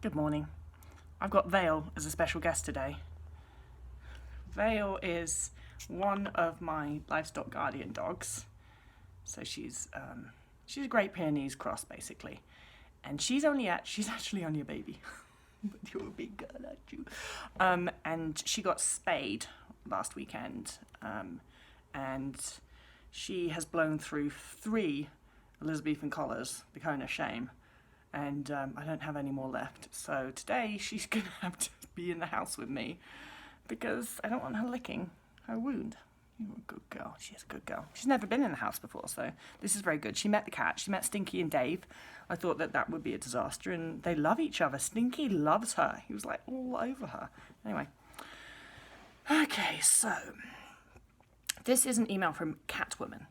Good morning. I've got Vale as a special guest today. Vale is one of my livestock guardian dogs. So she's a Great Pyrenees cross basically, and she's actually only a baby. But you're a big girl, aren't you? And she got spayed last weekend, and she has blown through 3 Elizabethan collars, the cone of shame. And I don't have any more left. So today she's going to have to be in the house with me because I don't want her licking her wound. You're a good girl. She's a good girl. She's never been in the house before, so this is very good. She met the cat. She met Stinky and Dave. I thought that would be a disaster, and they love each other. Stinky loves her. He was like all over her. Anyway. Okay, so this is an email from Catwoman.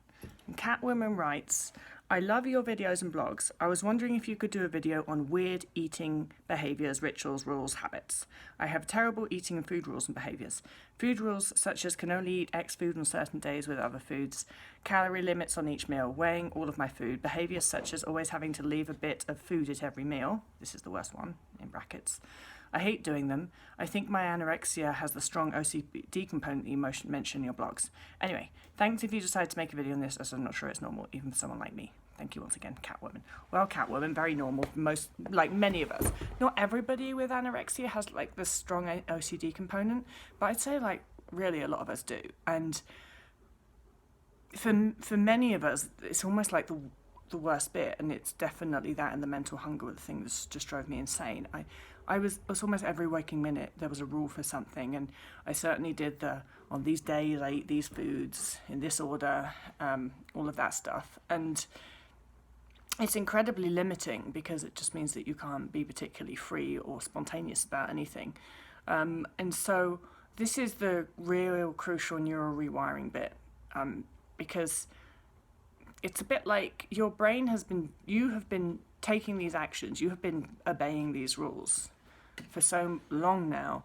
And Catwoman writes, I love your videos and blogs. I was wondering if you could do a video on weird eating behaviours, rituals, rules, habits. I have terrible eating and food rules and behaviours. Food rules such as can only eat X food on certain days with other foods, calorie limits on each meal, weighing all of my food, behaviours such as always having to leave a bit of food at every meal. This is the worst one, in brackets. I hate doing them. I think my anorexia has the strong OCD component that you mention in your blogs. Anyway, thanks if you decide to make a video on this, as I'm not sure it's normal, even for someone like me. Thank you once again, Catwoman. Well, Catwoman, very normal for most, like many of us. Not everybody with anorexia has like the strong OCD component, but I'd say like really a lot of us do. And for many of us, it's almost like the worst bit, and it's definitely that and the mental hunger were the thing that just drove me insane. It was almost every waking minute there was a rule for something, and I certainly did on these days I eat these foods in this order, all of that stuff. And it's incredibly limiting because it just means that you can't be particularly free or spontaneous about anything. And so this is the real crucial neural rewiring bit, because it's a bit like your brain you have been taking these actions, you have been obeying these rules for so long now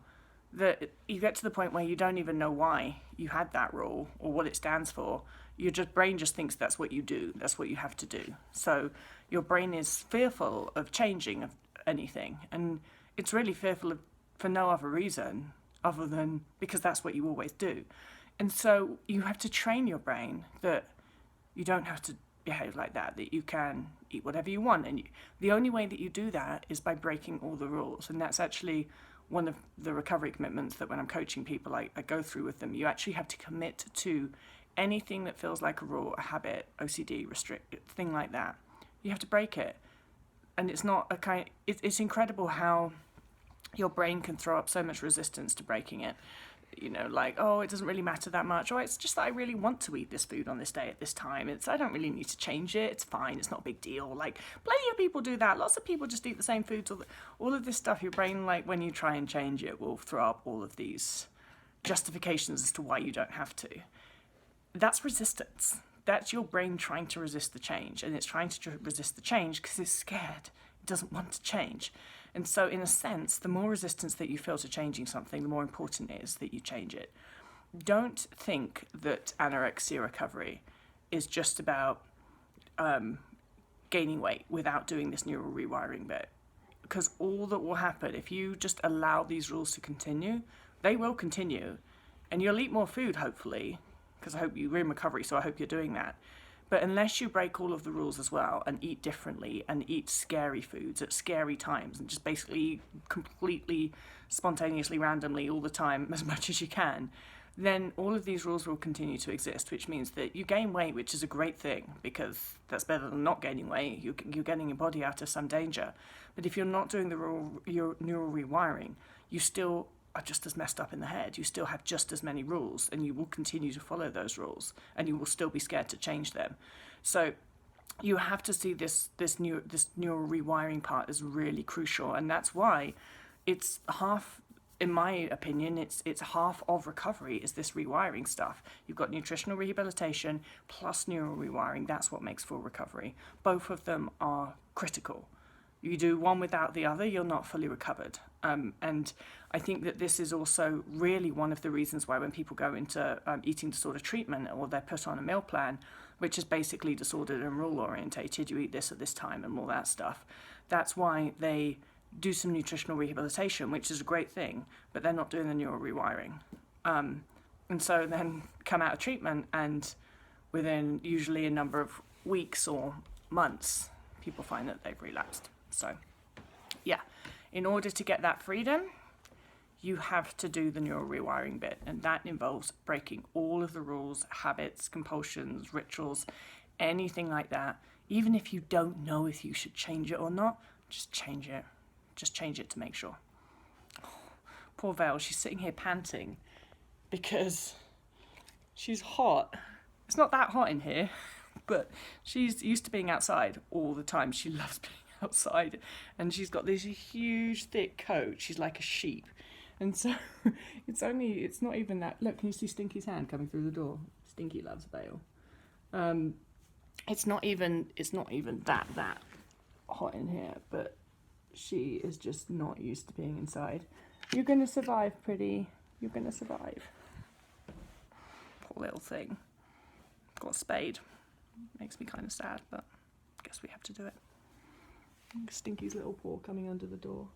that you get to the point where you don't even know why you had that rule or what it stands for. Your brain just thinks that's what you do, that's what you have to do. So your brain is fearful of changing of anything, and it's really fearful for no other reason other than because that's what you always do. And so you have to train your brain that you don't have to behave like that you can eat whatever you want. And the only way that you do that is by breaking all the rules. And that's actually one of the recovery commitments that when I'm coaching people, I go through with them. You actually have to commit to anything that feels like a rule, a habit, OCD, restrict, thing like that. You have to break it. And it's not it's incredible how your brain can throw up so much resistance to breaking it. You know, like, oh, it doesn't really matter that much. Or it's just that I really want to eat this food on this day at this time. I don't really need to change it. It's fine. It's not a big deal. Like, plenty of people do that. Lots of people just eat the same foods. All of this stuff, your brain, like, when you try and change it, will throw up all of these justifications as to why you don't have to. That's resistance. That's your brain trying to resist the change. And it's trying to resist the change because it's scared. It doesn't want to change. And so, in a sense, the more resistance that you feel to changing something, the more important it is that you change it. Don't think that anorexia recovery is just about gaining weight without doing this neural rewiring bit. Because all that will happen, if you just allow these rules to continue, they will continue. And you'll eat more food, hopefully, because I hope you're in recovery, so I hope you're doing that. But unless you break all of the rules as well and eat differently and eat scary foods at scary times and just basically completely spontaneously, randomly all the time as much as you can, then all of these rules will continue to exist, which means that you gain weight, which is a great thing because that's better than not gaining weight. You're getting your body out of some danger. But if you're not doing your neural rewiring, you still are just as messed up in the head. You still have just as many rules, and you will continue to follow those rules, and you will still be scared to change them. So you have to see this neural rewiring part is really crucial, and that's why it's half. In my opinion, it's half of recovery is this rewiring stuff. You've got nutritional rehabilitation plus neural rewiring. That's what makes full recovery. Both of them are critical. You do one without the other, you're not fully recovered. And I think that this is also really one of the reasons why when people go into eating disorder treatment or they're put on a meal plan, which is basically disordered and rule orientated, you eat this at this time and all that stuff, that's why they do some nutritional rehabilitation, which is a great thing, but they're not doing the neural rewiring. And so then come out of treatment, and within usually a number of weeks or months, people find that they've relapsed. So yeah, in order to get that freedom, you have to do the neural rewiring bit, and that involves breaking all of the rules, habits, compulsions, rituals, anything like that. Even if you don't know if you should change it or not, just change it. Just change it to make sure. Oh, poor Val, she's sitting here panting because she's hot. It's not that hot in here, but she's used to being outside all the time. She loves being outside, and she's got this huge, thick coat. She's like a sheep. And so it's not even that. Look, can you see Stinky's hand coming through the door? Stinky loves Vale. It's not even that hot in here, but she is just not used to being inside. You're going to survive, pretty. You're going to survive. Poor little thing. Got a spade. Makes me kind of sad, but I guess we have to do it. Stinky's little paw coming under the door.